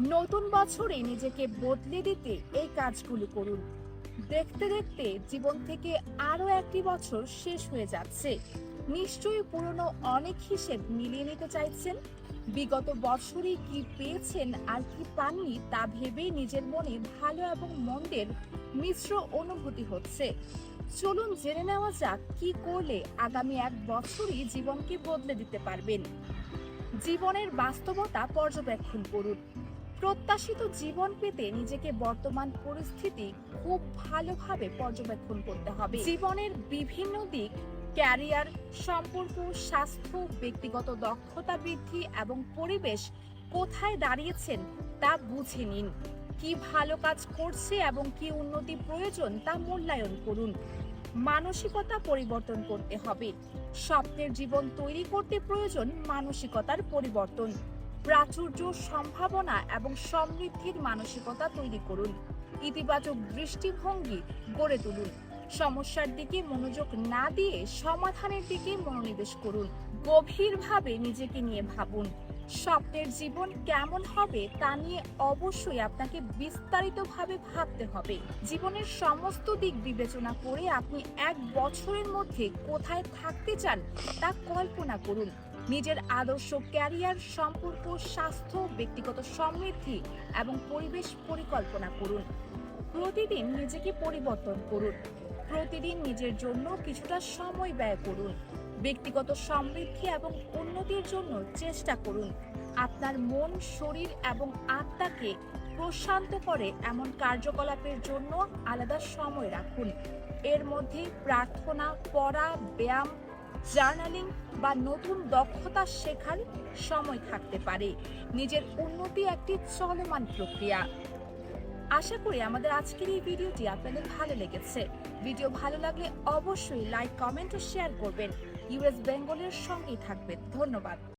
নতুন বছরে নিজেকে বদলে দিতে এই কাজগুলো করুন। দেখতে দেখতে জীবন থেকে আরো একটি বছর শেষ হয়ে যাচ্ছে। নিশ্চয়ই পুরনো অনেক হিসেব মিলিয়ে নিতে চাইছেন। বিগত বছরে কি পেয়েছেন আর কি পাননি তা ভেবে নিজের মনে ভালো এবং মন্দের মিশ্র অনুভূতি হচ্ছে। চলুন জেনে নেওয়া যাক কি করলে আগামী এক বছরই জীবনকে বদলে দিতে পারবেন। জীবনের বাস্তবতা পর্যবেক্ষণ করুন। প্রত্যাশিত জীবন পেতে নিজেকে বর্তমান পরিস্থিতি খুব ভালোভাবে পর্যবেক্ষণ করতে হবে। জীবনের বিভিন্ন দিক, ক্যারিয়ার, সম্পর্ক, স্বাস্থ্য, ব্যক্তিগত দক্ষতা বৃদ্ধি এবং পরিবেশ কোথায় দাঁড়িয়েছেন তা বুঝে নিন। কি ভালো কাজ করছে এবং কি উন্নতি প্রয়োজন তা মূল্যায়ন করুন। মানসিকতা পরিবর্তন করতে হবে। স্বপ্নের জীবন তৈরি করতে প্রয়োজন মানসিকতার পরিবর্তন। প্রাচুর্য, সম্ভাবনা এবং সমৃদ্ধির মানসিকতা তৈরি করুন। ইতিবাচক দৃষ্টিভঙ্গি গড়ে তুলুন। সমস্যার দিকে মনোযোগ না দিয়ে সমাধানের দিকে মনোনিবেশ করুন। গভীরভাবে নিজেকে নিয়ে ভাবুন। স্বপ্নের জীবন কেমন হবে তা নিয়ে অবশ্যই আপনাকে বিস্তারিতভাবে ভাবতে হবে। জীবনের সমস্ত দিক বিবেচনা করে আপনি এক বছরের মধ্যে কোথায় থাকতে চান তা কল্পনা করুন। নিজের আদর্শ ক্যারিয়ার, সম্পর্ক, স্বাস্থ্য, ব্যক্তিগত সমৃদ্ধি এবং পরিবেশ পরিকল্পনা করুন। প্রতিদিন নিজেকে পরিবর্তন করুন। প্রতিদিন নিজের জন্য কিছুটা সময় ব্যয় করুন। ব্যক্তিগত সমৃদ্ধি এবং উন্নতির জন্য চেষ্টা করুন। আপনার মন, শরীর এবং আত্মাকে প্রশান্ত করে এমন কার্যকলাপের জন্য আলাদা সময় রাখুন। এর মধ্যে প্রার্থনা, পড়া, ব্যায়াম, জার্নালিং বা নতুন দক্ষতা শেখার সময় থাকতে পারে। নিজের উন্নতি একটি চলমান প্রক্রিয়া। আশা করি আমাদের আজকের এই ভিডিওটি আপনাদের ভালো লেগেছে। ভিডিও ভালো লাগলে অবশ্যই লাইক, কমেন্ট ও শেয়ার করবেন। ইউএস বেঙ্গলের সঙ্গেই থাকবেন। ধন্যবাদ।